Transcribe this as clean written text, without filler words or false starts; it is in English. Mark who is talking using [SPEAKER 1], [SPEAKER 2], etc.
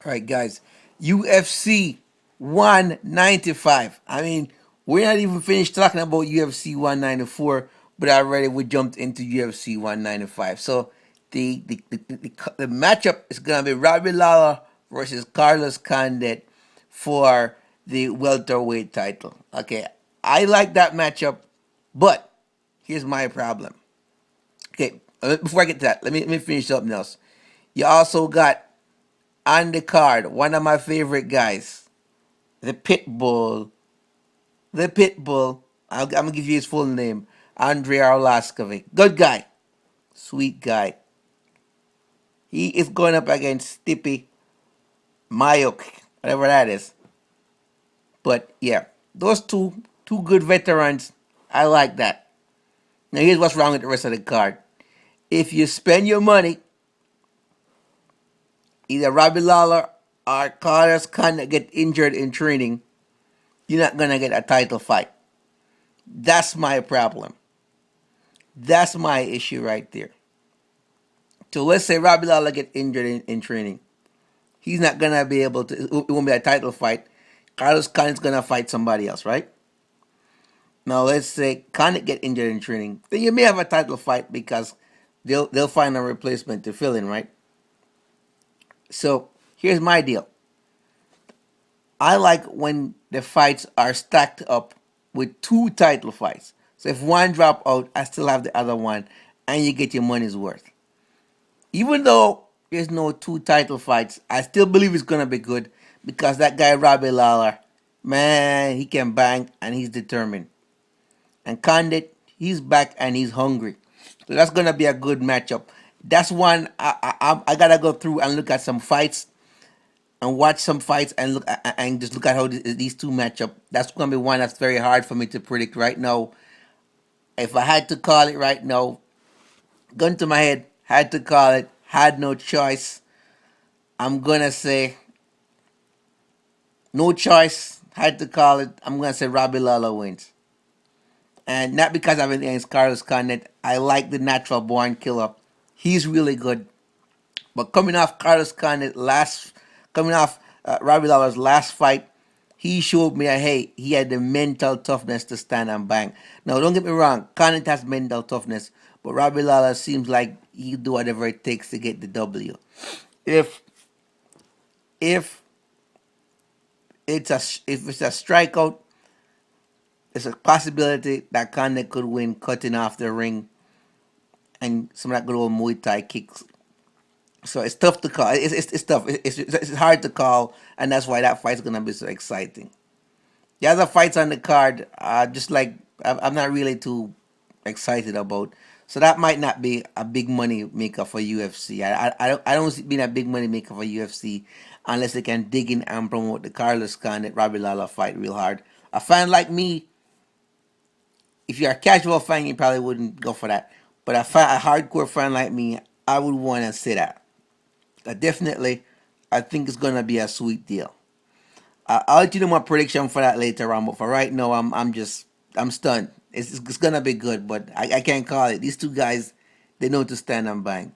[SPEAKER 1] All right, guys. UFC 195. I mean, we're not even finished talking about UFC 194, but already we jumped into UFC 195. So the matchup is going to be Robbie Lawler versus Carlos Condit for the welterweight title. Okay, I like that matchup, but here's my problem. Okay, before I get to that, let me finish something else. You also got on the card, one of my favorite guys, the Pitbull. The Pitbull. I'm gonna give you his full name, Andrei Arlaskovic. Good guy, sweet guy. He is going up against Stipe Mayok, whatever that is. But yeah, those two good veterans. I like that. Now here's what's wrong with the rest of the card. If you spend your money, either Robbie Lawler or Carlos Condit get injured in training, you're not gonna get a title fight. That's my problem. That's my issue right there. So let's say Robbie Lawler get injured in training. He's not gonna be able to. It won't be a title fight. Carlos Condit's gonna fight somebody else, right? Now let's say Condit get injured in training. Then you may have a title fight because they'll find a replacement to fill in, right? So here's my deal. I like when the fights are stacked up with two title fights. So if one drop out, I still have the other one, and you get your money's worth. Even though there's no two title fights, I still believe it's gonna be good because that guy Robbie Lawler, man, he can bang and he's determined. And Condit, he's back and he's hungry. So that's gonna be a good matchup. That's one I gotta go through and look at some fights and watch some fights and look and just look at how these two match up. That's gonna be one that's very hard for me to predict right now. If I had to call it right now, gun to my head, had to call it, had no choice. I'm gonna say no choice. Had to call it. I'm gonna say Robbie Lawler wins, and not because I've been against Carlos Condit. I like the natural born killer. He's really good. But coming off coming off Robbie Lawler's last fight, he showed me that hey, he had the mental toughness to stand and bang. Now, don't get me wrong, Condit has mental toughness, but Robbie Lawler seems like he'll do whatever it takes to get the W. If if if it's a strikeout, there's a possibility that Condit could win cutting off the ring and some of that good old Muay Thai kicks. So it's tough to call. It's tough. It's hard to call, and that's why that fight's gonna be so exciting. The other fights on the card are just like I'm not really too excited about. So that might not be a big money maker for UFC. I don't see it being a big money maker for UFC unless they can dig in and promote the Carlos Condit Robbie Lawler fight real hard. A fan like me, if you're a casual fan, you probably wouldn't go for that. But a hardcore fan like me, I would want to see that. Definitely, I think it's gonna be a sweet deal. I'll let you know my prediction for that later on. But for right now, I'm stunned. It's gonna be good, but I can't call it. These two guys, they know to stand and bang.